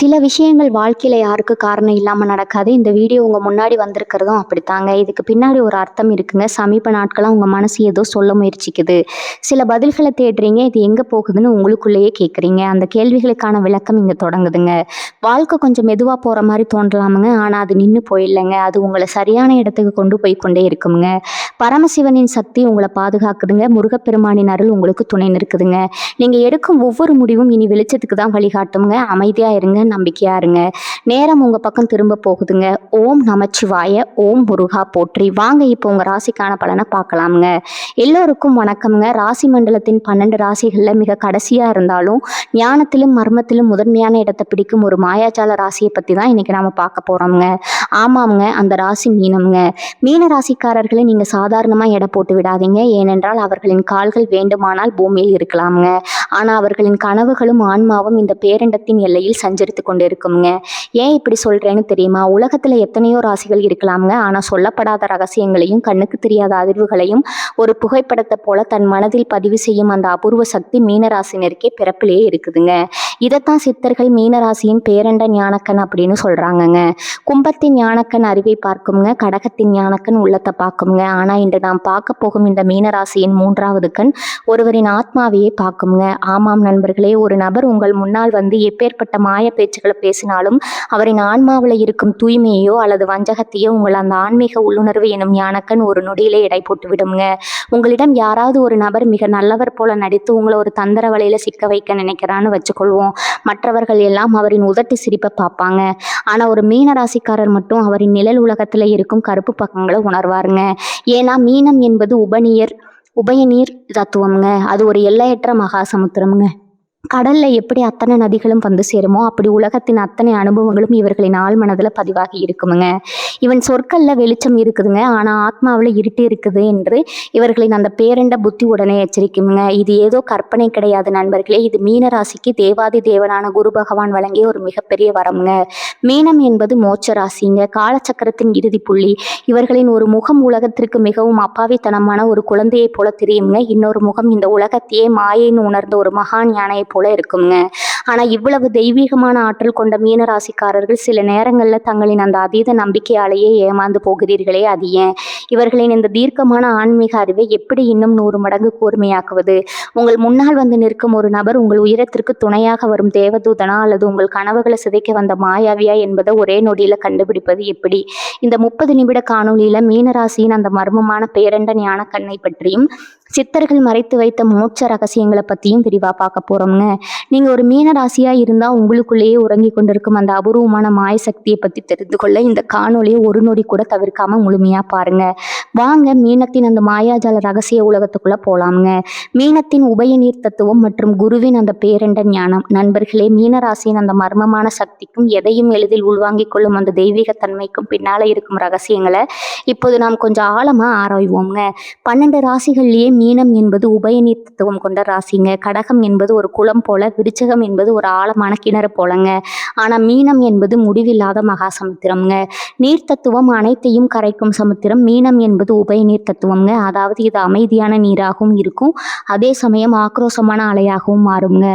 சில விஷயங்கள் வாழ்க்கையில யாருக்கு காரணம் இல்லாம நடக்காது. இந்த வீடியோ உங்க முன்னாடி வந்திருக்கிறதும் அப்படித்தாங்க. இதுக்கு பின்னாடி ஒரு அர்த்தம் இருக்குங்க. சமீப நாட்களா உங்க மனசு ஏதோ சொல்ல முயற்சிக்குது. சில பதில்கள தேடுறீங்க. இது எங்க போகுதுன்னு உங்களுக்குள்ளேயே கேட்குறீங்க. அந்த கேள்விகளுக்கான விளக்கம் இங்க தொடங்குதுங்க. வாழ்க்கை கொஞ்சம் மெதுவா போற மாரி தோன்றலாமுங்க. ஆனா அது நின்னு போயில்லங்க. அது உங்கள சரியான இடத்துக்கு கொண்டு போய் கொண்டே இருக்குமுங்க. பரமசிவனின் சக்தி உங்கள பாதுகாக்குதுங்க. முருகப்பெருமானின் அருள் உங்களுக்கு துணை நிற்குதுங்க. நீங்க எடுக்கும் ஒவ்வொரு முடிவும் இனி வெளிச்சத்துக்கு தான் வழிகாட்டுங்க. அமைதியா இருங்க. நம்பிக்கையா இருங்க. நேரம் உங்க பக்கம் திரும்ப போகுதுங்க. ஓம் நமச்சிவாய. ஓம் முருகா போற்றி. வாங்க இப்போ உங்க ராசிக்கான பலனை பார்க்கலாமுங்க. எல்லோருக்கும் வணக்கம்ங்க. ராசி மண்டலத்தின் 12 ராசிகள்ல மிக கடைசியா இருந்தாலும் ஞானத்திலும் மர்மத்திலும் முதன்மையான இடத்தை பிடிக்கும் ஒரு மாயாஜால ராசியை பத்தி தான் இன்னைக்கு நாம பார்க்க போறோம்ங்க. ஆமாம்ங்க, அந்த ராசி மீனம்ங்க. மீன ராசிக்காரர்களை நீங்க சாதாரணமா எடை போட்டு விடாதீங்க. ஏனென்றால் அவர்களின் கால்கள் வேண்டுமானால் பூமியில் இருக்கலாம்ங்க. ஆனா அவர்களின் கனவுகளும் ஆன்மாவும் இந்த பேரண்டத்தின் எல்லையில் சஞ்சரித்து கொண்டு இருக்குங்க. ஏன் இப்படி சொல்றேன்னு தெரியுமா? உலகத்துல எத்தனையோ ராசிகள் இருக்கலாம்ங்க. ஆனா சொல்லப்படாத ரகசியங்களையும் கண்ணுக்கு தெரியாத அதிர்வுகளையும் ஒரு புகைப்படத்தை போல தன் மனதில் பதிவு செய்யும் அந்த அபூர்வ சக்தி மீனராசினருக்கே பிறப்பிலேயே இருக்குதுங்க. இதைத்தான் சித்தர்கள் மீனராசியின் பேரண்ட ஞானக்கண் அப்படின்னு சொல்றாங்கங்க. கும்பத்தின் ஞானக்கண் அறிவை பார்க்குங்க. கடகத்தின் ஞானக்கண் உள்ளத்தை பார்க்குங்க. ஆனா இன்று நாம் பார்க்க போகும் இந்த மீனராசியின் 3வது கண் ஒருவரின் ஆத்மாவையே பார்க்குங்க. ஆமாம் நண்பர்களே, ஒரு நபர் உங்கள் முன்னால் வந்து எப்பேற்பட்ட மாய பேச்சுக்களை பேசினாலும் அவரின் ஆன்மாவில் இருக்கும் தூய்மையோ அல்லது வஞ்சகத்தையோ உங்கள் அந்த ஆன்மீக உள்ளுணர்வு எனும் ஞானக்கண் ஒரு நொடியிலே எடை போட்டு விடுங்க. உங்களிடம் யாராவது ஒரு நபர் மிக நல்லவர் போல நடித்து உங்களை ஒரு தந்திர வலையில சிக்க வைக்க நினைக்கிறான்னு வச்சுக்கொள்வோம். மற்றவர்கள் எல்லாம் அவரின் உதட்டு சிரிப்பை பார்ப்பாங்க. ஆனா ஒரு மீன ராசிக்காரர் மட்டும் அவரின் நிழல் உலகத்துல இருக்கும் கருப்பு பக்கங்களை உணர்வாருங்க. ஏன்னா மீனம் என்பது உபயநீர் தத்துவம்ங்க. அது ஒரு எல்லையற்ற மகா சமுத்திரம்ங்க. கடல்ல எப்படி அத்தனை நதிகளும் வந்து சேருமோ அப்படி உலகத்தின் அத்தனை அனுபவங்களும் இவர்களின் ஆழ் மனதுல பதிவாகி இருக்குமுங்க. இவன் சொற்கள்ல வெளிச்சம் இருக்குதுங்க. ஆனா ஆத்மாவில் இருட்டு இருக்குது என்று இவர்களின் அந்த பேரண்ட புத்தி உடனே எச்சரிக்குமுங்க. இது ஏதோ கற்பனை கிடையாது நண்பர்களே. இது மீனராசிக்கு தேவாதி தேவனான குரு பகவான் வழங்கிய ஒரு மிகப்பெரிய வரம்ங்க. மீனம் என்பது மோட்ச ராசிங்க. காலச்சக்கரத்தின் இறுதி புள்ளி. இவர்களின் ஒரு முகம் உலகத்திற்கு மிகவும் அப்பாவித்தனமான ஒரு குழந்தையை போல தெரியுங்க. இன்னொரு முகம் இந்த உலகத்தையே மாயைன்னு உணர்ந்த ஒரு மகான் யானையை போல இருக்குங்க. ஆனா இவ்வளவு தெய்வீகமான ஆற்றல் கொண்ட மீனராசிக்காரர்கள் சில நேரங்கள்ல தங்களின் அந்த அதீத நம்பிக்கையாலேயே ஏமாந்து போகிறீர்களே, அது ஏன்? இவர்களின் இந்த தீர்க்கமான ஆன்மீக அறிவை எப்படி இன்னும் 100 மடங்கு கூர்மையாக்குவது? உங்கள் முன்னால் வந்து நிற்கும் ஒரு நபர் உங்கள் உயரத்திற்கு துணையாக வரும் தேவதூதனா அல்லது உங்கள் கனவுகளை சிதைக்க வந்த மாயாவியா என்பதை ஒரே நொடியில கண்டுபிடிப்பது எப்படி? இந்த 30 நிமிட காணொலியில மீனராசியின் அந்த மர்மமான பேரண்ட ஞான கண்ணை பற்றியும் சித்தர்கள் மறைத்து வைத்த மோட்ச ரகசியங்களை பற்றியும் விரிவாக பார்க்க போகிறோம்ங்க. நீங்கள் ஒரு மீன ராசியாக இருந்தால் உங்களுக்குள்ளேயே உறங்கி கொண்டிருக்கும் அந்த அபூர்வமான மாய சக்தியை பற்றி தெரிந்து கொள்ள இந்த காணொலியை ஒரு நொடி கூட தவிர்க்காமல் முழுமையாக பாருங்கள். வாங்க மீனத்தின் அந்த மாயாஜால ரகசிய உலகத்துக்குள்ளே போகலாமுங்க. மீனத்தின் உபயநீர் தத்துவம் மற்றும் குருவின் அந்த பேரண்ட ஞானம். நண்பர்களே, மீனராசியின் அந்த மர்மமான சக்திக்கும் எதையும் எளிதில் உள்வாங்கிக் கொள்ளும் அந்த தெய்வீக தன்மைக்கும் பின்னால் இருக்கும் ரகசியங்களை இப்போது நாம் கொஞ்சம் ஆழமாக ஆராய்வோங்க. 12 ராசிகள்லேயே மீனம் என்பது உபயநீர் தத்துவம் கொண்ட ராசிங்க. கடகம் என்பது ஒரு குளம் போல, விருச்சகம் என்பது ஒரு ஆழமான கிணறு போலங்க. ஆனா மீனம் என்பது முடிவில்லாத மகா சமுத்திரம்ங்க. நீர் தத்துவம் அனைத்தையும் கரைக்கும் சமுத்திரம். மீனம் என்பது உபயநீர் தத்துவம்ங்க. அதாவது இது அமைதியான நீராகவும் இருக்கும், அதே சமயம் ஆக்ரோஷமான அலையாகவும் மாறுங்க.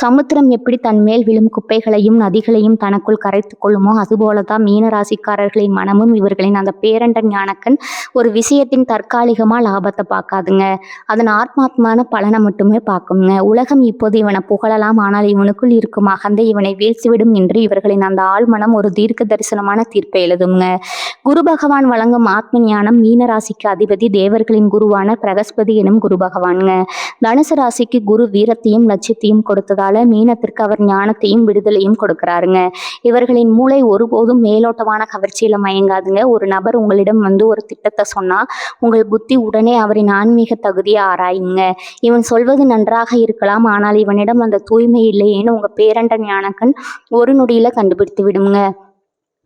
சமுத்திரம் எப்படி தன் மேல் விழும் குப்பைகளையும் நதிகளையும் தனக்குள் கரைத்து கொள்ளுமோ அதுபோலதான் மீன ராசிக்காரர்களின் மனமும். இவர்களின் அந்த பேரண்ட ஞானக்கண் ஒரு விஷயத்தின் தற்காலிகமா லாபத்தை பார்க்காதுங்க, அதன் ஆத்மாத்மான பலனை மட்டுமே பார்க்குங்க. உலகம் இப்போது இவனை புகழலாம், ஆனால் இவனுக்குள் இருக்கும் அகந்தை இவனை வீழ்ச்சிவிடும் என்று இவர்களின் அந்த ஆழ்மனம் ஒரு தீர்க்க தரிசனமான தீர்ப்பை எழுதுங்க. குரு பகவான் வழங்கும் ஆத்ம ஞானம். மீனராசிக்கு அதிபதி தேவர்களின் குருவான பிரகஸ்பதி எனும் குரு பகவானுங்க. தனுசு ராசிக்கு குரு வீரத்தையும் லட்சியத்தையும் கொடுத்ததால மீனத்திற்கு அவர் ஞானத்தையும் விடுதலையும் கொடுக்கிறாருங்க. இவர்களின் மூளை ஒருபோதும் மேலோட்டமான கவர்ச்சியில மயங்காதுங்க. ஒரு நபர் உங்களிடம் வந்து ஒரு திட்டத்தை சொன்னா உங்கள் புத்தி உடனே அவரின் ஆன்மீக தகுதியை ஆராயுங்க. இவன் சொல்வது நன்றாக இருக்கலாம், ஆனால் இவனிடம் அந்த தூய்மை இல்லையேன்னு உங்க பேரண்ட ஞானக்கண் ஒரு நொடியில கண்டுபிடித்து விடுங்க.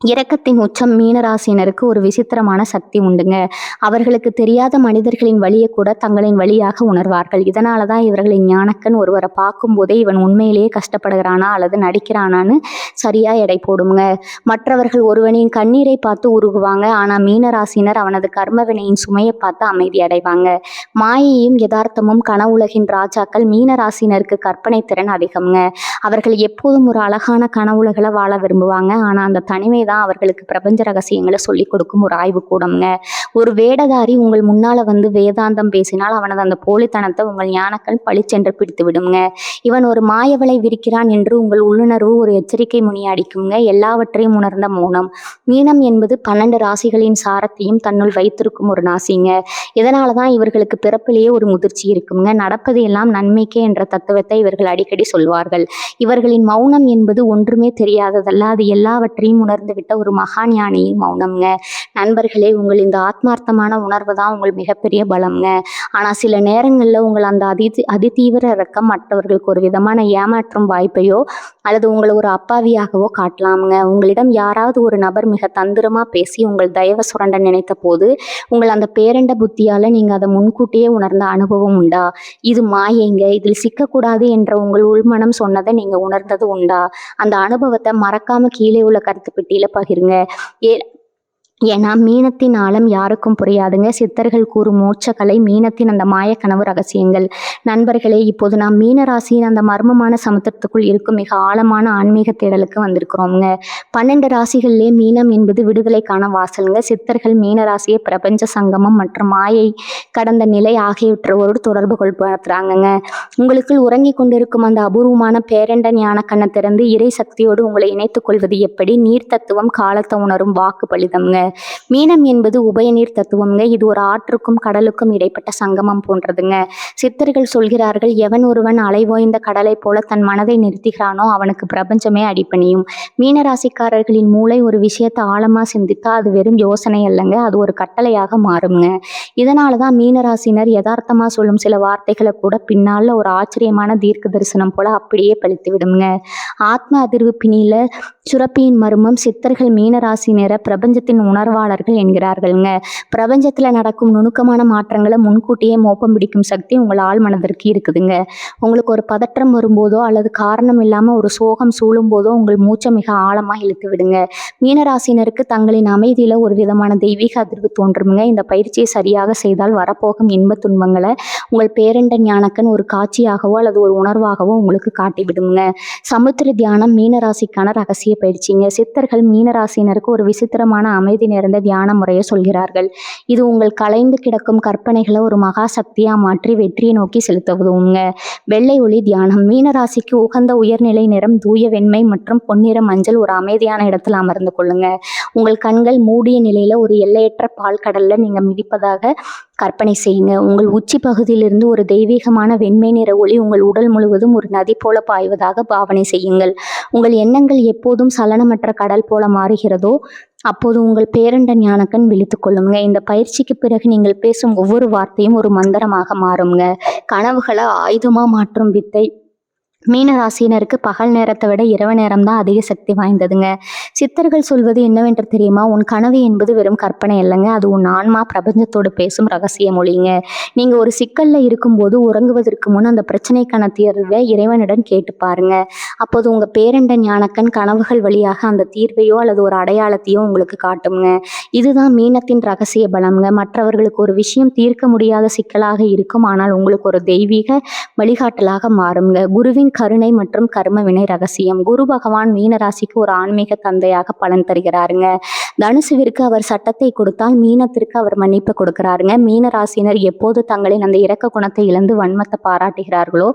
இரக்கத்தின் உச்சம் மீனராசினருக்கு ஒரு விசித்திரமான சக்தி உண்டுங்க. அவர்களுக்கு தெரியாத மனிதர்களின் வலியை கூட தங்களின் வழியாக உணர்வார்கள். இதனால தான் இவர்களின் ஞானக்கண் ஒருவரை பார்க்கும்போதே இவன் உண்மையிலேயே கஷ்டப்படுகிறானா அல்லது நடிக்கிறானான்னு சரியா எடை போடுங்க. மற்றவர்கள் ஒருவனின் கண்ணீரை பார்த்து உருகுவாங்க. ஆனால் மீனராசினர் அவனது கர்மவினையின் சுமையை பார்த்து அமைதி அடைவாங்க. மாயையும் யதார்த்தமும் கனவுலகின் ராஜாக்கள். மீனராசினருக்கு கற்பனை திறன் அதிகம்ங்க. அவர்கள் எப்போதும் ஒரு அழகான கனவுலகளை வாழ விரும்புவாங்க. ஆனால் அந்த தனிமை தான் அவர்களுக்கு பிரபஞ்ச ரகசியங்களை சொல்லிக் கொடுக்கும் ஒரு ஆய்வு கூடம்ங்க. ஒரு வேடதாரி உங்கள் முன்னால வந்து வேதாந்தம் பேசினால் அவனது அந்த போலித்தனத்தை உங்கள் ஞானக்கண் பளிச்சென்று பிடித்து விடுங்க. இவன் ஒரு மாயவலை விரிக்கிறான் என்று உங்கள் உள்ளுணர்வு ஒரு எச்சரிக்கை முனி அடிக்குங்க. எல்லாவற்றையும் உணர்ந்த மௌனம். மீனம் என்பது 12 ராசிகளின் சாரத்தையும் தன்னுள் வைத்திருக்கும் ஒரு ராசிங்க. இதனால தான் இவர்களுக்கு பிறப்பிலேயே ஒரு முதிர்ச்சி இருக்குங்க. நடப்பது எல்லாம் நன்மைக்கே என்ற தத்துவத்தை இவர்கள் அடிக்கடி சொல்வார்கள். இவர்களின் மௌனம் என்பது ஒன்றுமே தெரியாததல்ல, அது எல்லாவற்றையும் உணர்ந்து விட்ட ஒரு மகா ஞானியின் மௌனம்ங்க. நண்பர்களே, உங்கள் இந்த ஆத்மார்த்தமான உணர்வு தான் உங்கள் மிகப்பெரிய பலம்ங்க. ஆனால் சில நேரங்களில் உங்கள் அந்த அதிதீவிர இறக்கம் மற்றவர்களுக்கு ஒரு விதமான ஏமாற்றும் வாய்ப்பையோ அல்லது உங்களை ஒரு அப்பாவியாகவோ காட்டலாமுங்க. உங்களிடம் யாராவது ஒரு நபர் மிக தந்திரமாக பேசி உங்கள் தயவை சுரண்ட நினைத்த போது உங்கள் அந்த பேரண்ட புத்தியால் நீங்கள் அதை முன்கூட்டியே உணர்ந்த அனுபவம் உண்டா? இது மாயைங்க, இதில் சிக்கக்கூடாது என்ற உங்கள் உள்மனம் சொன்னதை நீங்கள் உணர்ந்தது உண்டா? அந்த அனுபவத்தை மறக்காம கீழே உள்ள கருத்து பெட்டியில பகிருங்க. ஏன்னா மீனத்தின் ஆழம் யாருக்கும் புரியாதுங்க. சித்தர்கள் கூறும் மோட்சக்கலை மீனத்தின் அந்த மாயக்கனவு ரகசியங்கள். நண்பர்களே, இப்போது நாம் மீனராசியின் அந்த மர்மமான சமுத்திரத்துக்குள் இருக்கும் மிக ஆழமான ஆன்மீக தேடலுக்கு வந்திருக்கிறோங்க. 12 ராசிகளிலே மீனம் என்பது விடுதலைக்கான வாசலுங்க. சித்தர்கள் மீனராசியை பிரபஞ்ச சங்கமம் மற்றும் மாயை கடந்த நிலை ஆகியவற்றோடு தொடர்பு கொள்படுத்துறாங்கங்க. உங்களுக்குள் உறங்கி கொண்டிருக்கும் அந்த அபூர்வமான பேரண்ட ஞான கண்ணை திறந்து இறை சக்தியோடு உங்களை இணைத்துக் கொள்வது எப்படி? நீர் தத்துவம் காலத்தை உணரும் வாக்கு பலிதம்ங்க. மீனம் என்பது உபயநீர் தத்துவம்ங்க. இது ஒரு ஆற்றுக்கும் கடலுக்கும் இடைப்பட்ட சங்கமம் போன்றதுங்க. சித்தர்கள் சொல்கிறார்கள், எவன் ஒருவன் அலைவோய்ந்த கடலை போல தன் மனதை நிறுத்துகிறானோ அவனுக்கு பிரபஞ்சமே அடிபணியும். மீனராசிக்காரர்களின் மூளை ஒரு விஷயத்தை ஆழமா சிந்தித்தா அது வெறும் யோசனை அல்லங்க, அது ஒரு கட்டளையாக மாறுங்க. இதனாலதான் மீனராசினர் யதார்த்தமா சொல்லும் சில வார்த்தைகளை கூட பின்னால ஒரு ஆச்சரியமான தீர்க்க தரிசனம் போல அப்படியே பழித்து விடுங்க. ஆத்ம அதிர்வு பிணியில சுரப்பியின் மர்மம். சித்தர்கள் மீனராசினரை பிரபஞ்சத்தின் உணர்வாளர்கள் என்கிறார்கள்ங்க. பிரபஞ்சத்துல நடக்கும் நுணுக்கமான மாற்றங்களை முன்கூட்டியே மோப்பம் பிடிக்கும் சக்தி உங்கள் ஆள் மனதிற்கு இருக்குதுங்க. உங்களுக்கு ஒரு பதற்றம் வரும்போதோ அல்லது காரணம் இல்லாம ஒரு சோகம் சூழும் போதோ உங்கள் மூச்சை மிக ஆழமா இழுத்து விடுங்க. மீனராசினருக்கு தங்களின் அமைதியில ஒரு விதமான தெய்வீக அதிர்வு தோன்றுமுங்க. இந்த பயிற்சியை சரியாக செய்தால் வரப்போகும் இன்ப துன்பங்களை உங்கள் பேரண்ட ஞானக்கன் ஒரு காட்சியாகவோ அல்லது ஒரு உணர்வாகவோ உங்களுக்கு காட்டி விடுங்க. சமுத்திர தியானம் மீனராசிக்கான ரகசிய பயிற்சிங்க. சித்தர்கள் மீனராசினருக்கு ஒரு விசித்திரமான அமைதி நிறைந்த தியான முறையை சொல்கிறார்கள். இது உங்கள் கலைந்து கிடக்கும் கற்பனைகளை ஒரு மகா சக்தியா மாற்றி வெற்றியை நோக்கி செலுத்துவதுங்க. வெள்ளை ஒளி தியானம். மீனராசிக்கு உகந்த உயர்நிலை நிறம் தூய வெண்மை மற்றும் பொன்னிற மஞ்சள். ஒரு அமைதியான இடத்தில் அமர்ந்து கொள்ளுங்க. உங்கள் கண்கள் மூடிய நிலையில ஒரு எல்லையற்ற பால் கடல்ல நீங்க மிதிப்பதாக கற்பனை செய்யுங்க. உங்கள் உச்சி பகுதியிலிருந்து ஒரு தெய்வீகமான வெண்மை நிற ஒளி உங்கள் உடல் முழுவதும் ஒரு நதி போல பாய்வதாக பாவனை செய்யுங்கள். உங்கள் எண்ணங்கள் எப்போதும் சலனமற்ற கடல் போல மாறுகிறதோ அப்போது உங்கள் பேரண்ட ஞானக்கண் விழித்துக் கொள்ளுங்க. இந்த பயிற்சிக்கு பிறகு நீங்கள் பேசும் ஒவ்வொரு வார்த்தையும் ஒரு மந்திரமாக மாறுங்க. கனவுகளை ஆயுதமா மாற்றும் வித்தை மீனராசினருக்கு பகல் நேரத்தை விட இரவு நேரம் தான் அதிக சக்தி வாய்ந்ததுங்க. சித்தர்கள் சொல்வது என்னவென்று தெரியுமா? உன் கனவு என்பது வெறும் கற்பனை இல்லைங்க, அது உன் ஆன்மா பிரபஞ்சத்தோடு பேசும் ரகசிய மொழிங்க. நீங்க ஒரு சிக்கல்ல இருக்கும்போது உறங்குவதற்கு முன் அந்த பிரச்சனைக்கான தீர்வை இறைவனிடம் கேட்டு பாருங்க. அப்போது உங்க பேரண்ட ஞானக்கண் கனவுகள் வழியாக அந்த தீர்வையோ அல்லது ஒரு அடையாளத்தையோ உங்களுக்கு காட்டுங்க. இதுதான் மீனத்தின் ரகசிய பலம்ங்க. மற்றவர்களுக்கு ஒரு விஷயம் தீர்க்க முடியாத சிக்கலாக இருக்கும், ஆனால் உங்களுக்கு ஒரு தெய்வீக வழிகாட்டலாக மாறுங்க. குருவின் கருணை மற்றும் கர்ம வினை ரகசியம். குரு பகவான் மீனராசிக்கு ஒரு ஆன்மீக தந்தையாக பலன் தருகிறாருங்க. தனுசுவிற்கு அவர் சட்டத்தை கொடுத்தால் மீனத்திற்கு அவர் மன்னிப்பு கொடுக்கிறாருங்க. மீனராசினர் எப்போது தங்களின் அந்த இரக்க குணத்தை இழந்து வன்மத்தை பாராட்டுகிறார்களோ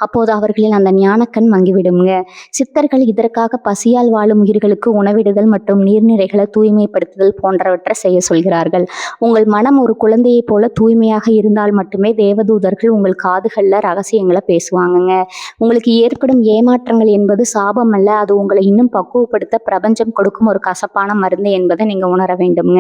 அப்போது அவர்களின் அந்த ஞானக்கண் மங்கிவிடுங்க. சித்தர்கள் இதற்காக பசியால் வாழும் உயிர்களுக்கு உணவிடுதல் மற்றும் நீர்நிலைகளை தூய்மைப்படுத்துதல் போன்றவற்றை செய்ய சொல்கிறார்கள். உங்கள் மனம் ஒரு குழந்தையை போல தூய்மையாக இருந்தால் மட்டுமே தேவதூதர்கள் உங்கள் காதுகளில் ரகசியங்களை பேசுவாங்கங்க. உங்களுக்கு ஏற்படும் ஏமாற்றங்கள் என்பது சாபம் அல்ல, அது உங்களை இன்னும் பக்குவப்படுத்த பிரபஞ்சம் கொடுக்கும் ஒரு கசப்பான மருந்து என்பதை என்பதை நீங்கள் உணர வேண்டுங்க.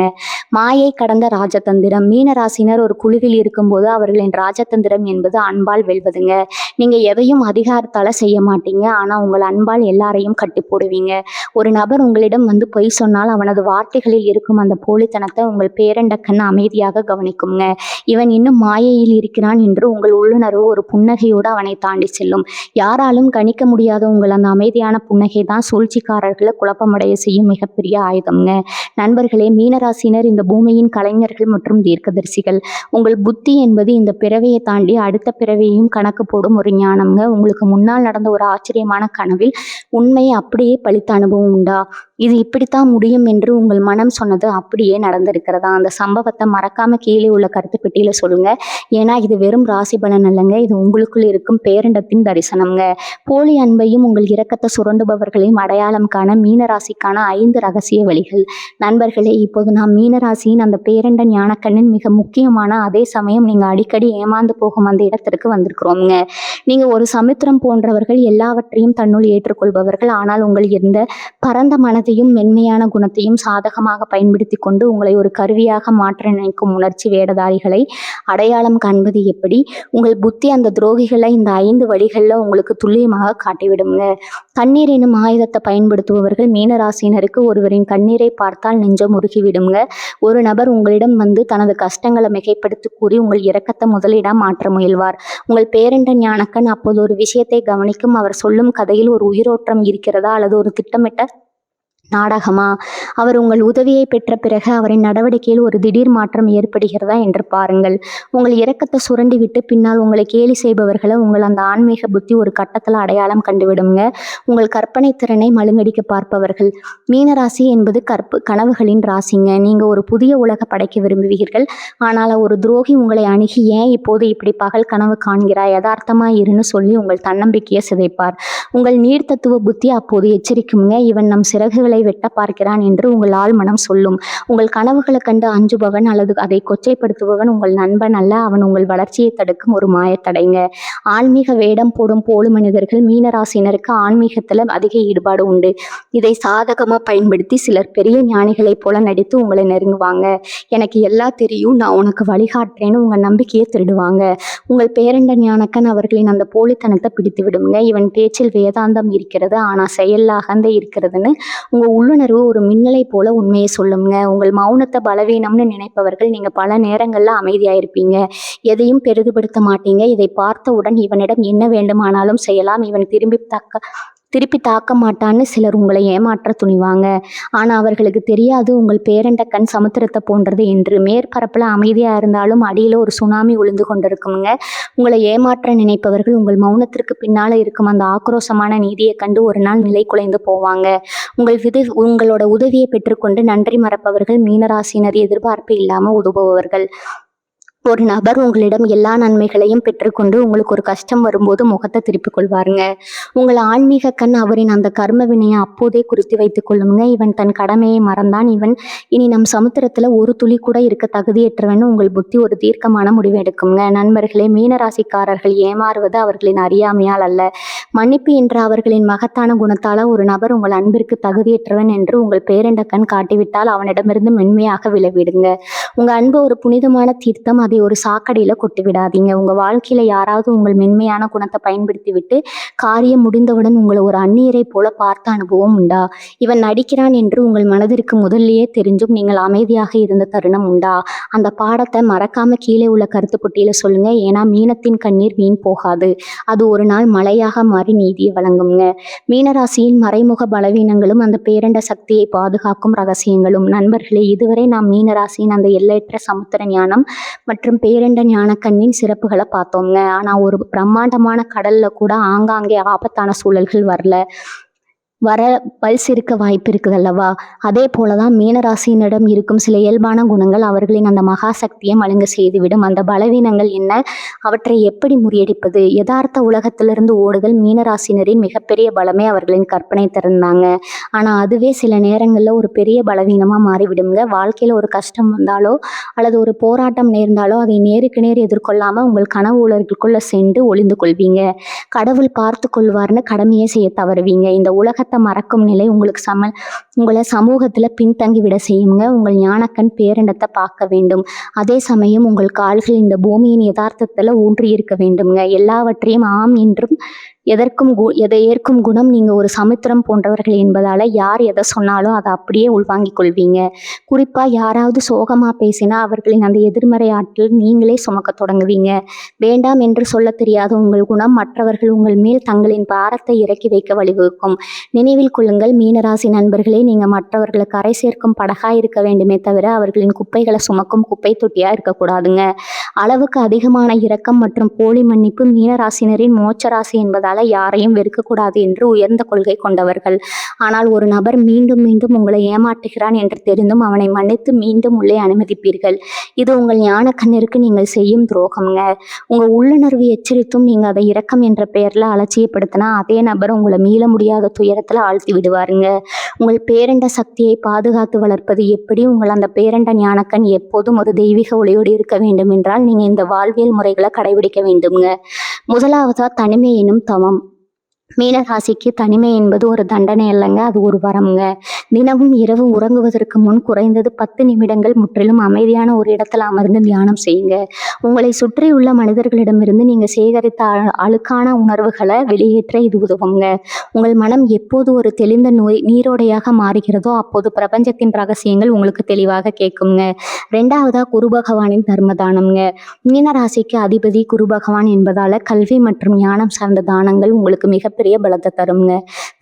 மாயை கடந்த ராஜதந்திரம். மீன ராசினர் ஒரு குழுவில் இருக்கும்போது அவர்களின் ராஜதந்திரம் என்பது அன்பால் வெல்வதுங்க. நீங்கள் எதையும் அதிகாரத்தால் செய்ய மாட்டீங்க, ஆனால் உங்கள் அன்பால் எல்லாரையும் கட்டி போடுவீங்க. ஒரு நபர் உங்களிடம் பொய் சொன்னால் அவனது வார்த்தைகளில் இருக்கும் அந்த போலித்தனத்தை உங்கள் பேரண்ட கண் அமைதியாக கவனிக்குங்க. இவன் இன்னும் மாயையில் இருக்கிறான் என்று உங்கள் உள்ளுணர்வு ஒரு புன்னகையோடு அவனை தாண்டி செல்லும். யாராலும் கணிக்க முடியாத உங்கள் அந்த அமைதியான புன்னகை தான் சூழ்ச்சிக்காரர்களை குழப்பமடைய செய்யும் மிகப்பெரிய ஆயுதம்ங்க. நண்பர்களே, மீனராசினர் இந்த பூமியின் கலைஞர்கள் மற்றும் தீர்க்கதரிசிகள். உங்கள் புத்தி என்பது இந்த பிறவையை தாண்டி அடுத்த பிறவையும் கணக்கு போடும் ஒரு ஞானம்ங்க. உங்களுக்கு முன்னால் நடந்த ஒரு ஆச்சரியமான கனவில் உண்மையை அப்படியே பழித்த அனுபவம் உண்டா? இது இப்படித்தான் முடியும் என்று உங்கள் மனம் சொன்னது அப்படியே நடந்திருக்கிறதா? அந்த சம்பவத்தை மறக்காம கீழே உள்ள கருத்து பெட்டியில சொல்லுங்க. ஏன்னா இது வெறும் ராசி பலன் அல்லங்க, இது உங்களுக்குள் இருக்கும் பேரண்டத்தின் தரிசனம்ங்க. போலி அன்பையும் உங்கள் இரக்கத்தை சுரண்டுபவர்களையும் அடையாளம் காண மீனராசிக்கான 5 ரகசிய வழிகள். நண்பர்களே, இப்போது நாம் மீனராசியின் அந்த பேரண்ட ஞானக்கண்ணின் மிக முக்கியமான, அதே சமயம் நீங்க அடிக்கடி ஏமாந்து போகும் அந்த இடத்திற்கு வந்திருக்கிறோம்ங்க. நீங்க ஒரு சமுத்திரம் போன்றவர்கள், எல்லாவற்றையும் தன்னுள் ஏற்றுக்கொள்பவர்கள். ஆனால் உங்கள் இந்த பரந்த மனதையும் மென்மையான குணத்தையும் சாதகமாக பயன்படுத்தி கொண்டு உங்களை ஒரு கருவியாக மாற்ற நினைக்கும் உணர்ச்சி வேடதாரிகளை அடையாளம் காண்பது எப்படி? உங்கள் புத்தி அந்த துரோகிகளை இந்த 5 வழிகளில் உங்களுக்கு துல்லியமாக காட்டிவிடுங்க. கண்ணீர் எனும் ஆயுதத்தை பயன்படுத்துபவர்கள் மீனராசினருக்கு ஒருவரின் கண்ணீரை பார்த்தால் நெஞ்சம் உருகிவிடுங்க. ஒரு நபர் உங்களிடம் தனது கஷ்டங்களை மிகைப்படுத்தி கூறி உங்கள் இரக்கத்தை முதலீடா மாற்ற முயல்வார். உங்கள் பேரண்ட ஞானக்கண் அப்போது ஒரு விஷயத்தை கவனிக்கும். அவர் சொல்லும் கதையில் ஒரு உயிரோட்டம் இருக்கிறதா அல்லது ஒரு திட்டமிட்ட நாடகமா? அவர் உங்கள் உதவியை பெற்ற பிறகு அவரின் நடவடிக்கையில் ஒரு திடீர் மாற்றம் ஏற்படுகிறதா என்று பாருங்கள். உங்கள் இரக்கத்தை சுரண்டி விட்டு பின்னால் உங்களை கேலி செய்பவர்களை உங்கள் அந்த ஆன்மீக புத்தி ஒரு கட்டத்தில் அடையாளம் கண்டுவிடுங்க. உங்கள் கற்பனை திறனை மழுங்கடிக்க பார்ப்பவர்கள். மீனராசி என்பது கனவுகளின் ராசிங்க. நீங்க ஒரு புதிய உலக படைக்க விரும்புவீர்கள். ஆனால் ஒரு துரோகி உங்களை அணுகி, ஏன் இப்போது இப்படி பகல் கனவு காண்கிறாய், யதார்த்தமா இருன்னு சொல்லி உங்கள் தன்னம்பிக்கையை சிதைப்பார். உங்கள் நீர் தத்துவ புத்தி அப்போது எச்சரிக்குங்க. இவன் நம் சிறகுகளை வெட்ட பார்க்கிறான் என்று உங்கள் ஆழ்மனம் சொல்லும். உங்கள் கனவுகளை கண்டு அஞ்சுபவன் அல்லது அதை கொச்சைப்படுத்துபவன் உங்கள் நண்பன் அல்ல, அவன் உங்கள் வளர்ச்சியை தடுக்கும் ஒரு மாயத்தடைங்க. ஆன்மீக வேடம் போடும் போலி மனிதர்கள். மீனராசினருக்கு ஆன்மீகத்துல அதிக ஈடுபாடு உண்டு. இதை சாதகமா பயன்படுத்தி சிலர் பெரிய ஞானிகளைப் போல நடித்து உங்களை நெருங்குவாங்க. எனக்கு எல்லாம் தெரியும், நான் உனக்கு வழிகாட்டுறேன்னு உங்க நம்பிக்கையை திருடுவாங்க. உங்கள் பேரண்ட ஞானக்கன் அவர்களின் அந்த போலித்தனத்தை பிடித்து விடுங்க. இவன் பேச்சில் வேதாந்தம் இருக்கிறது, ஆனா செயல்ல அகந்தை இருக்கிறதுன்னு உங்க உள்ளுணர்வு ஒரு மின்னலை போல உண்மையை சொல்லுங்க. உங்கள் மௌனத்தை பலவீனம்னு நினைப்பவர்கள். நீங்க பல நேரங்கள்ல அமைதியாயிருப்பீங்க, எதையும் பெரிதுபடுத்த மாட்டீங்க. இதை பார்த்தவுடன் இவனிடம் என்ன வேண்டுமானாலும் செய்யலாம், இவன் திருப்பி தாக்க மாட்டான்னு சிலர் உங்களை ஏமாற்ற துணிவாங்க. ஆனால் அவர்களுக்கு தெரியாது உங்கள் பேரண்ட கண் சமுத்திரத்தை போன்றது என்று. மேற்பரப்பில் அமைதியாக இருந்தாலும் அடியில் ஒரு சுனாமி உழுந்து கொண்டிருக்குங்க. உங்களை ஏமாற்ற நினைப்பவர்கள் உங்கள் பின்னால் இருக்கும் அந்த ஆக்ரோஷமான நீதியை கண்டு ஒரு நாள் நிலை குலைந்து போவாங்க. உங்களோட உதவியை பெற்றுக்கொண்டு நன்றி மறப்பவர்கள் மீனராசினர். எதிர்பார்ப்பு இல்லாமல் உதவுபவர்கள். ஒரு நபர் உங்களிடம் எல்லா நன்மைகளையும் பெற்றுக்கொண்டு உங்களுக்கு ஒரு கஷ்டம் வரும்போது முகத்தை திருப்பிக் கொள்வாருங்க. உங்கள் ஆன்மீக கண் அவரின் அந்த கர்ம வினையை அப்போதே குறித்து வைத்துக் கொள்ளுங்க. இவன் தன் கடமையை மறந்தான், இவன் இனி நம் சமுத்திரத்துல ஒரு துளி கூட இருக்க தகுதியற்றவன் உங்கள் புத்தி ஒரு தீர்க்கமான முடிவு எடுக்குங்க. நண்பர்களே, மீனராசிக்காரர்கள் ஏமாறுவது அவர்களின் அறியாமையால் அல்ல, மன்னிப்பு என்ற அவர்களின் மகத்தான குணத்தால. ஒரு நபர் உங்கள் அன்பிற்கு தகுதியற்றவன் என்று உங்கள் பேரண்ட கண் காட்டிவிட்டால் அவனிடமிருந்து மென்மையாக விலவிடுங்க. உங்க அன்பு ஒரு புனிதமான தீர்த்தம், அதை ஒரு சாக்கடையில கொட்டி விடாதீங்க. உங்க வாழ்க்கையில யாராவது உங்கள் மென்மையான குணத்தை பயன்படுத்தி விட்டு காரியம் முடிந்தவுடன் உங்களை ஒரு அந்நியரை போல பார்த்த அனுபவம் உண்டா? இவன் நடிக்கிறான் என்று உங்கள் மனதிற்கு முதல்லயே தெரிஞ்சும் நீங்கள் அமைதியாக இருந்த தருணம் உண்டா? அந்த பாடத்தை மறக்காம கீழே உள்ள கருத்து பொட்டியில சொல்லுங்க. ஏன்னா மீனத்தின் கண்ணீர் வீண் போகாது, அது ஒரு நாள் மழையாக மாறி நீதியை வழங்குங்க. மீனராசியின் மறைமுக பலவீனங்களும் அந்த பேரண்ட சக்தியை பாதுகாக்கும் ரகசியங்களும். நண்பர்களே, இதுவரை நாம் மீனராசியின் அந்த எல்லையற்ற சமுத்திர ஞானம் மற்றும் பேரண்ட ஞானக்கண்ணின் சிறப்புகளை பார்த்தோங்க. ஆனா ஒரு பிரம்மாண்டமான கடல்ல கூட ஆங்காங்கே ஆபத்தான சூழல்கள் வர பல்ஸ் இருக்க வாய்ப்பு இருக்குது அல்லவா? அதே போலதான் மீனராசியினிடம் இருக்கும் சில இயல்பான குணங்கள் அவர்களின் அந்த மகா சக்தியை மழுங்க செய்துவிடும். அந்த பலவீனங்கள் என்ன, அவற்றை எப்படி முறியடிப்பது? யதார்த்த உலகத்திலிருந்து ஓடுதல் மீனராசினரின் மிகப்பெரிய பலமே அவர்களின் கற்பனை திறந்தாங்க. ஆனா அதுவே சில நேரங்கள்ல ஒரு பெரிய பலவீனமா மாறிவிடுங்க. வாழ்க்கையில ஒரு கஷ்டம் வந்தாலோ அல்லது ஒரு போராட்டம் நேர்ந்தாலோ அதை நேருக்கு நேர் எதிர்கொள்ளாம உங்கள் கனவு உலகிற்குள்ள சென்று ஒளிந்து கொள்வீங்க. கடவுள் பார்த்து கொள்வார்னு கடமையை செய்ய தவறுவீங்க. இந்த உலகத்தை உலகத்தை மறக்கும் நிலை உங்களை சமூகத்தில் பின்தங்கி விட செய்யுங்க. உங்கள் ஞானக்கண் பேரண்டத்தை பார்க்க வேண்டும். அதே சமயம் உங்கள் கால்கள் இந்த பூமியின் யதார்த்தத்தில் ஊன்றி இருக்க வேண்டுங்க. எல்லாவற்றையும் ஆம் என்றும் எதை ஏற்கும் குணம் நீங்கள் ஒரு சமுத்திரம் போன்றவர்கள் என்பதால் யார் எதை சொன்னாலும் அதை அப்படியே உள்வாங்கிக் கொள்வீங்க. குறிப்பாக யாராவது சோகமாக பேசினா அவர்களின் அந்த எதிர்மறை ஆற்றல் நீங்களே சுமக்க தொடங்குவீங்க. வேண்டாம் என்று சொல்ல தெரியாத உங்கள் குணம் மற்றவர்கள் உங்கள் மேல் தங்களின் பாரத்தை இறக்கி வைக்க வழிவகுக்கும். நினைவில் கொள்ளுங்கள் மீனராசி நண்பர்களே, நீங்கள் மற்றவர்களை கரை சேர்க்கும் படகாக இருக்க வேண்டுமே தவிர அவர்களின் குப்பைகளை சுமக்கும் குப்பை தொட்டியாக இருக்கக்கூடாதுங்க. அளவுக்கு அதிகமான இரக்கம் மற்றும் போலி மன்னிப்பு மீனராசினரின் மோட்சராசி என்பதால் யாரையும் வெறுக்கக்கூடாது என்று உயர்ந்த கொள்கை கொண்டவர்கள். ஆனால் ஒரு நபர் மீண்டும் மீண்டும் உங்களை ஏமாற்றுகிறான் என்று தெரிந்தும் அவனை மன்னித்து மீண்டும் உள்ளே அனுமதிப்பீர்கள். இது உங்கள் ஞான கண்ணிற்கு நீங்கள் செய்யும் துரோகம்ங்க. உங்கள் உள்ளுணர்வு எச்சரித்தும் நீங்கள் அதை இரக்கம் என்ற பெயரில் அலட்சியப்படுத்தினா அதே நபர் உங்களை மீள முடியாத துயரத்தில் ஆழ்த்தி விடுவாருங்க. உங்கள் பேரண்ட சக்தியை பாதுகாத்து வளர்ப்பது எப்படி? உங்கள் அந்த பேரண்ட ஞானக்கண் எப்போதும் ஒரு தெய்வீக ஒளியோடு இருக்க வேண்டும் என்றால் நீங்கள் இந்த வாழ்வியல் முறைகளை கடைபிடிக்க வேண்டுங்க. முதலாவதா தனிமை எனும் தவம். மீனராசிக்கு தனிமை என்பது ஒரு தண்டனை அல்லங்க, அது ஒரு வரம்ங்க. தினமும் இரவு உறங்குவதற்கு முன் குறைந்தது 10 நிமிடங்கள் முற்றிலும் அமைதியான ஒரு இடத்துல அமர்ந்து தியானம் செய்யுங்க. உங்களை சுற்றியுள்ள மனிதர்களிடமிருந்து நீங்கள் சேகரித்த அழுக்கான உணர்வுகளை வெளியேற்ற இது உதவுங்க. உங்கள் மனம் எப்போது ஒரு தெளிந்த நீரோடையாக மாறுகிறதோ அப்போது பிரபஞ்சத்தின் ரகசியங்கள் உங்களுக்கு தெளிவாக கேட்குங்க. 2வதா குரு பகவானின் தர்மதானம்ங்க. மீனராசிக்கு அதிபதி குரு பகவான் என்பதால கல்வி மற்றும் ஞானம் சார்ந்த தானங்கள் உங்களுக்கு மிகப்பெரிய பலத்தை தருங்க.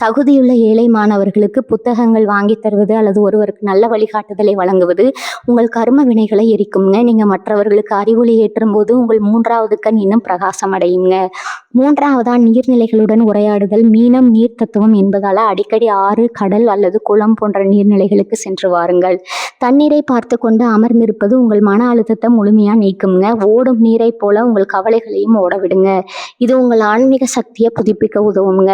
தகுதியுள்ள ஏழை மாணவர்களுக்கு புத்தகங்கள் வாங்கி தருவது அல்லது ஒருவருக்கு நல்ல வழிகாட்டுதலை வழங்குவது உங்கள் கர்ம வினைகளை எரிக்குங்க. நீங்க மற்றவர்களுக்கு அறிவொளி ஏற்றும் போது உங்கள் 3வது கண் இன்னும் பிரகாசம் அடையுங்க. 3வதா நீர்நிலைகளுடன் உரையாடுதல். மீனம் நீர் தத்துவம் என்பதால அடிக்கடி ஆறு, கடல் அல்லது குளம் போன்ற நீர்நிலைகளுக்கு சென்று வாருங்கள். தண்ணீரை பார்த்து கொண்டு அமர்ந்திருப்பது உங்கள் மன அழுத்தத்தை முழுமையா நீக்குங்க. ஓடும் நீரை போல உங்கள் கவலைகளையும் ஓட விடுங்க. இது உங்கள் ஆன்மீக சக்தியை புதுப்பிக்க உதவுங்க.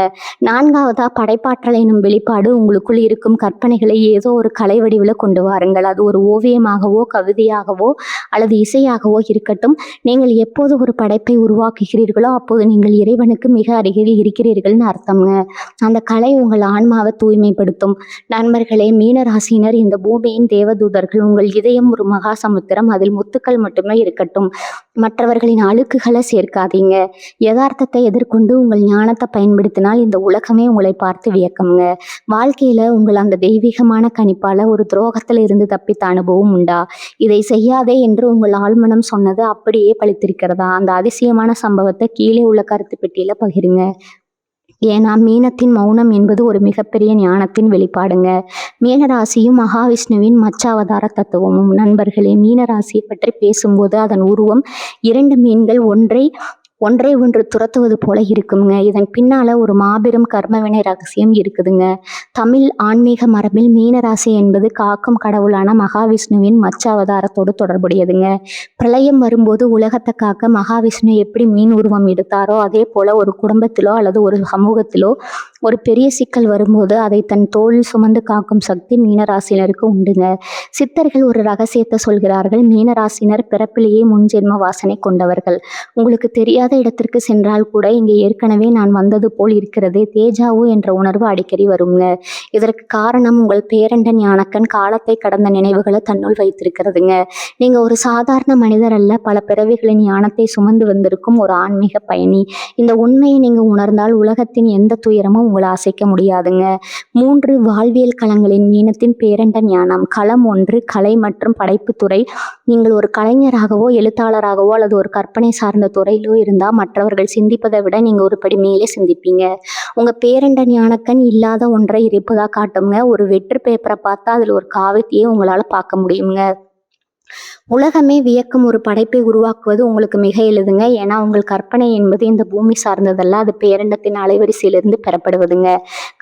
4வதா படைப்பாற்றல் எனும் வெளிப்பாடு. உங்களுக்குள் இருக்கும் கற்பனைகளை ஏதோ ஒரு கலை வடிவில் கொண்டு வாருங்கள். அது ஒரு ஓவியமாகவோ கவிதையாகவோ அல்லது இசையாகவோ இருக்கட்டும். நீங்கள் எப்போது ஒரு படைப்பை உருவாக்குகிறீர்களோ அப்போது நீங்கள் இறைவனுக்கு மிக அருகில் இருக்கிறீர்கள்னு அர்த்தம்ங்க. அந்த கலை உங்கள் ஆன்மாவை தூய்மைப்படுத்தும். நண்பர்களே, மீனராசினர் இந்த பூமியின் தேவதூதர்கள். உங்கள் இதயம் ஒரு மகா சமுத்திரம், அதில் முத்துக்கள் மட்டுமே இருக்கட்டும். மற்றவர்களின் அழுக்குகளை சேர்க்காதீங்க. யதார்த்தத்தை எதிர்கொண்டு உங்கள் ஞானத்தை பயன்படுத்தினால் இந்த உலகமே உங்களை பார்த்து வியக்குங்க. வாழ்க்கையில உங்கள் அந்த தெய்வீகமான கணிப்பால ஒரு துரோகத்துல இருந்து தப்பித்த அனுபவம் உண்டா? இதை செய்யாதே என்று உங்கள் ஆழ்மனம் சொன்னது அப்படியே பழித்திருக்கிறதா? அந்த அதிசயமான சம்பவத்தை கீழே உள்ள கருத்து பெட்டியில பகிருங்க. ஏன்னா மீனத்தின் மௌனம் என்பது ஒரு மிகப்பெரிய ஞானத்தின் வெளிப்பாடுங்க. மீனராசியும் மகாவிஷ்ணுவின் மச்சாவதார தத்துவமும். நண்பர்களே, மீனராசியை பற்றி பேசும்போது அதன் உருவம் 2 மீன்கள் ஒன்றை துரத்துவது போல இருக்குங்க. இதன் பின்னால ஒரு மாபெரும் கர்மவினை ரகசியம் இருக்குதுங்க. தமிழ் ஆன்மீக மரபில் மீனராசி என்பது காக்கும் கடவுளான மகாவிஷ்ணுவின் மச்ச அவதாரத்தோடு தொடர்புடையதுங்க. பிரளயம் வரும்போது உலகத்தை காக்க மகாவிஷ்ணு எப்படி மீன் உருவம் எடுத்தாரோ அதே போல ஒரு குடும்பத்திலோ அல்லது ஒரு சமூகத்திலோ ஒரு பெரிய சிக்கல் வரும்போது அதை தன் தோளில் சுமந்து காக்கும் சக்தி மீனராசினருக்கு உண்டுங்க. சித்தர்கள் ஒரு ரகசியத்தை சொல்கிறார்கள். மீனராசினர் பிறப்பிலேயே முன்ஜென்ம வாசனை கொண்டவர்கள். உங்களுக்கு தெரியாத இடத்திற்கு சென்றால் கூட இங்கே ஏற்கனவே நான் வந்தது போல் இருக்கிறது, தேஜாவு என்ற உணர்வு அடிக்கடி வருங்க. இதற்கு காரணம் உங்கள் பேரண்ட ஞானக்கண் காலத்தை கடந்த நினைவுகளை தன்னுள் வைத்திருக்கிறதுங்க. நீங்க ஒரு சாதாரண மனிதர் அல்ல, பல பிறவிகளின் ஞானத்தை சுமந்து வந்திருக்கும் ஒரு ஆன்மீக பயணி. இந்த உண்மையை நீங்க உணர்ந்தால் உலகத்தின் எந்த துயரமும் உங்களை அசைக்க முடியாதுங்க. 3 வாழ்வியல் களங்களின் மீனத்தின் பேரண்ட ஞானம். களம் 1 கலை மற்றும் படைப்பு துறை. நீங்கள் ஒரு கலைஞராகவோ எழுத்தாளராகவோ அல்லது ஒரு கற்பனை சார்ந்த துறையிலோ இருந்தால் மற்றவர்கள் சிந்திப்பதை விட நீங்க ஒரு படி மேலே சிந்திப்பீங்க. உங்க பேரண்ட ஞானக்கண் இல்லாத ஒன்றை இருப்பதா காட்டுங்க. ஒரு வெற்று பேப்பரை பார்த்தா அதுல ஒரு காவியத்தையே உங்களால பார்க்க முடியுங்க. உலகமே வியக்கும் ஒரு படைப்பை உருவாக்குவது உங்களுக்கு மிக எளிதுங்க. ஏன்னா உங்கள் கற்பனை என்பது இந்த பூமி சார்ந்ததல்ல, அது பேரண்டத்தின் அலைவரிசையிலிருந்து பெறப்படுவதுங்க.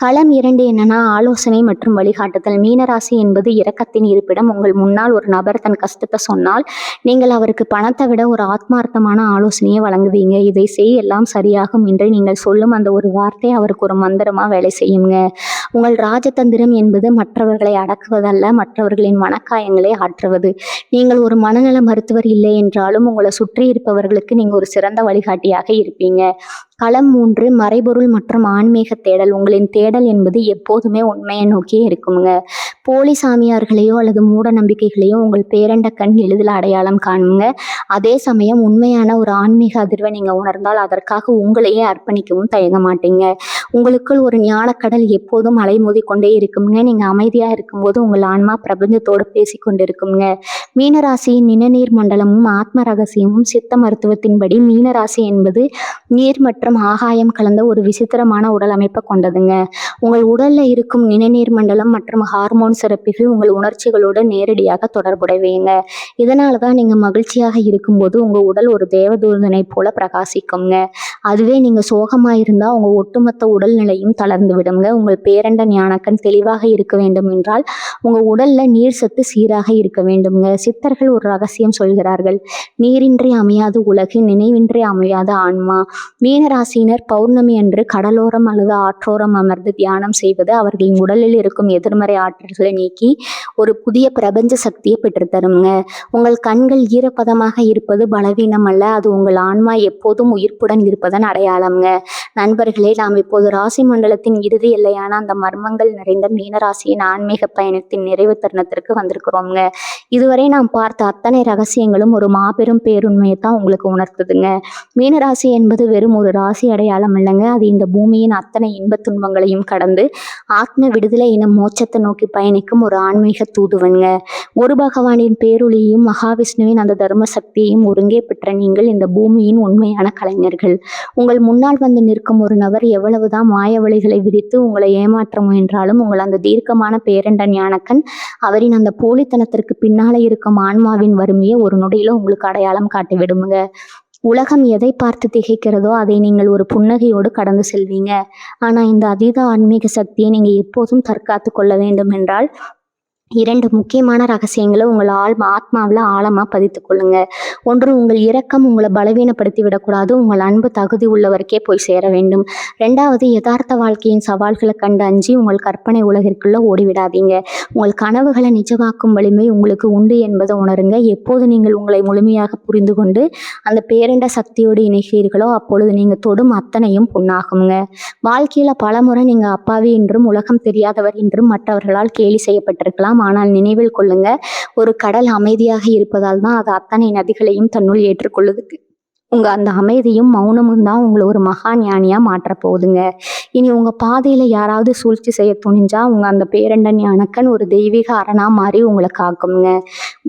களம் 2 என்னன்னா ஆலோசனை மற்றும் வழிகாட்டுதல். மீனராசி என்பது இரக்கத்தின் இருப்பிடம். உங்கள் முன்னால் ஒரு நபர் தன் கஷ்டத்தை சொன்னால் நீங்கள் அவருக்கு பணத்தை விட ஒரு ஆத்மார்த்தமான ஆலோசனையை வழங்குவீங்க. இதை செய், எல்லாம் சரியாகும் என்று நீங்கள் சொல்லும் அந்த ஒரு வார்த்தை அவருக்கு ஒரு மந்திரமா வேலை செய்யுங்க. உங்கள் ராஜதந்திரம் என்பது மற்றவர்களை அடக்குவதல்ல, மற்றவர்களின் மனக்காயங்களை ஆற்றுவது. நீங்கள் ஒரு மனநல மருத்துவர் இல்லை என்றாலும் உங்களை சுற்றி இருப்பவர்களுக்கு நீங்க ஒரு சிறந்த வழிகாட்டியாக இருப்பீங்க. களம் 3 மறைபொருள் மற்றும் ஆன்மீக தேடல். உங்களின் தேடல் என்பது எப்போதுமே உண்மையை நோக்கியே இருக்குங்க. போலி சாமியார்களையோ அல்லது மூட நம்பிக்கைகளையோ உங்கள் பேரண்ட கண் எளிதில் அடையாளம் காணுங்க. அதே சமயம் உண்மையான ஒரு ஆன்மீக அதிர்வை நீங்க உணர்ந்தால் அதற்காக உங்களையே அர்ப்பணிக்கவும் தயங்க மாட்டீங்க. உங்களுக்குள் ஒரு ஞானக்கடல் எப்போதும் அலைமோதி கொண்டே இருக்குங்க. நீங்க அமைதியா இருக்கும்போது உங்கள் ஆன்மா பிரபஞ்சத்தோடு பேசிக்கொண்டு இருக்குங்க. மீனராசியின் நிணநீர் மண்டலமும் ஆத்ம ரகசியமும் சித்த மருத்துவத்தின்படி மீனராசி என்பது நீர் மற்றும் ஆகாயம் கலந்த ஒரு விசித்திரமான உடல் அமைப்பை கொண்டதுங்க. உங்கள் உடல்ல இருக்கும் நிணநீர் மண்டலம் மற்றும் ஹார்மோன் சுரப்பிகள் உங்கள் உணர்ச்சிகளோடு நேரடியாக தொடர்புடையவைங்க. இதனாலதான் நீங்க மகிழ்ச்சியாக இருக்கும்போது உங்க உடல் ஒரு தேவதூதனை போல பிரகாசிக்குங்க. அதுவே நீங்க சோகமா இருந்தா உங்க ஒட்டுமொத்த உடல்நிலையும் தளர்ந்து விடுங்க. உங்கள் பேரண்ட ஞானக்கண் தெளிவாக இருக்க வேண்டும் என்றால் உங்க உடல்ல நீர் சத்து சீராக இருக்க வேண்டுங்க. சித்தர்கள் ஒரு ரகசியம் சொல்கிறார்கள். நீரின்றி அமையாத உலகு, நினைவின்றி அமையாத ஆன்மா. மீனராசியினர் பௌர்ணமி அன்று கடலோரம் அல்லது ஆற்றோரம் அமர்ந்து தியானம் செய்வது அவர்களின் உடலில் இருக்கும் எதிர்மறை ஆற்றல்களை நீக்கி ஒரு புதிய பிரபஞ்ச சக்தியை பெற்றுத்தருங்க. உங்கள் கண்கள் ஈரப்பதமாக இருப்பது பலவீனம் அல்ல, அது உங்கள் ஆன்மா எப்போதும் உயிர்ப்புடன் இருப்பதன் அடையாளம்ங்க. நண்பர்களே, நாம் இப்போது ராசி மண்டலத்தின் இறுதி எல்லையான அந்த மர்மங்கள் நிறைந்த மீனராசியின் ஆன்மீக பயணத்தின் நிறைவு தருணத்திற்கு வந்திருக்கிறோங்க. இதுவரை நாம் பார்த்த அத்தனை ரகசியங்களும் ஒரு மாபெரும் பேருண்மையை தான் உங்களுக்கு உணர்த்துதுங்க. மீனராசி என்பது வெறும் ஒரு ராசி அடையாளம் இல்லைங்க. அது இந்த பூமியின் அத்தனை இன்பத் துன்பங்களையும் கடந்து ஆத்ம விடுதலை எனும் மோட்சத்தை நோக்கி பயணிக்கும் ஒரு ஆன்மீக தூதுவன்ங்க. ஒரு பகவானின் பேரொளியையும் மகாவிஷ்ணுவின் அந்த தர்ம சக்தியையும் ஒருங்கே பெற்ற நீங்கள் இந்த பூமியின் உண்மையான கலைஞர்கள். உங்கள் முன்னால் வந்து நிற்கும் ஒரு நபர் எவ்வளவுதான் மாய வழிகளை விதித்து உங்களை ஏமாற்ற முயன்றாலும் உங்கள் அந்த தீர்க்கமான பேரண்ட ஞானக்கண் அவரின் அந்த போலித்தனத்திற்கு பின்னால இருக்கும் ஆன்மாவின் வறுமையை ஒரு நொடியில உங்களுக்கு அடையாளம் காட்டி விடுமுங்க. உலகம் எதை பார்த்து திகைக்கிறதோ அதை நீங்கள் ஒரு புன்னகையோடு கடந்து செல்வீங்க. ஆனா இந்த அதீத ஆன்மீக சக்தியை நீங்க எப்போதும் தற்காத்து கொள்ள வேண்டும் என்றால் 2 முக்கியமான ரகசியங்களை உங்கள் ஆத்மாவில் ஆழமா பதித்து கொள்ளுங்க. ஒன்று, உங்கள் இரக்கம் உங்களை பலவீனப்படுத்தி விடக்கூடாது. உங்கள் அன்பு தகுதி உள்ளவருக்கே போய் சேர வேண்டும். 2வது, யதார்த்த வாழ்க்கையின் சவால்களை கண்டு அஞ்சி உங்கள் கற்பனை உலகிற்குள்ள ஓடிவிடாதீங்க. உங்கள் கனவுகளை நிஜமாக்கும் வலிமை உங்களுக்கு உண்டு என்பதை உணருங்க. எப்போது நீங்கள் உங்களை முழுமையாக புரிந்து கொண்டு அந்த பேரண்ட சக்தியோடு இணைகிறீர்களோ அப்பொழுது நீங்க தொடும் அத்தனையும் பொன்னாகுங்க. வாழ்க்கையில பலமுறை நீங்க அப்பாவி என்றும் உலகம் தெரியாதவர் என்றும் மற்றவர்களால் கேலி செய்யப்பட்டிருக்கலாம். ஆனால் நினைவில் கொள்ளுங்க, ஒரு கடல் அமைதியாக இருப்பதால் தான் அது அத்தனை நதிகளையும் தன்னுள் ஏற்றுக்கொள்ளுதுக்கு. உங்க அந்த அமைதியும் மௌனமும் தான் உங்களை ஒரு மகா ஞானியா மாற்ற போகுதுங்க. இனி உங்க பாதையில யாராவது சூழ்ச்சி செய்ய துணிஞ்சா உங்க அந்த பேரண்ட ஞானக்கண் ஒரு தெய்வீக அரணா மாறி உங்களை காக்குங்க.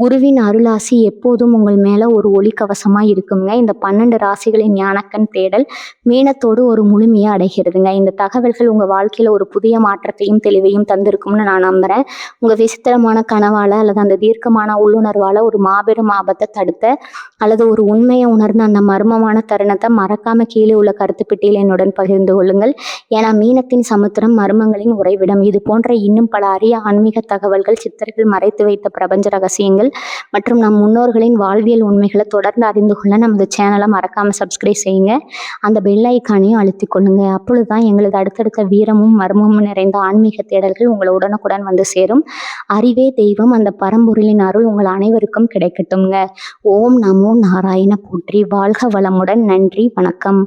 குருவின் அருளாசி எப்போதும் உங்கள் மேல ஒரு ஒளி கவசமா இருக்குங்க. இந்த 12 ராசிகளின் ஞானக்கண் தேடல் மீனத்தோடு ஒரு முழுமையை அடைகிறதுங்க. இந்த தகவல்கள் உங்க வாழ்க்கையில ஒரு புதிய மாற்றத்தையும் தெளிவையும் தந்திருக்கும்னு நான் நம்புறேன். உங்க விசித்திரமான கனவால அல்லது அந்த தீர்க்கமான உள்ளுணர்வால ஒரு மாபெரும் ஆபத்தை தடுத்த அல்லது ஒரு உண்மையை உணர்ந்த அந்த மர்மமான தருணத்தை மறக்காம கீழே உள்ள கருத்து பெட்டியில் என்னுடன் பகிர்ந்து கொள்ளுங்கள். ஏன்னா மீனத்தின் சமுத்திரம் மர்மங்களின் உறைவிடம். இது போன்ற இன்னும் பல அரிய ஆன்மீக தகவல்கள், சித்தர்கள் மறைத்து வைத்த பிரபஞ்ச ரகசியங்கள் மற்றும் நம் முன்னோர்களின் வாழ்வியல் உண்மைகளை தொடர்ந்து அறிந்து கொள்ள நமது சேனலை மறக்காம சப்ஸ்கிரைப் செய்யுங்க. அந்த பெல் ஐக்கானையும் அழுத்தி கொள்ளுங்க. அப்பொழுதுதான் எங்களது அடுத்தடுத்த வீரமும் மர்மமும் நிறைந்த ஆன்மீக தேடல்கள் உங்களை உடனுக்குடன் வந்து சேரும். அறிவே தெய்வம், அந்த பரம்பொருளின் அருள் உங்கள் அனைவருக்கும் கிடைக்கட்டும்ங்க. ஓம் நமோ நாராயண போற்றி. வாழ்க வளமுடன். நன்றி, வணக்கம்.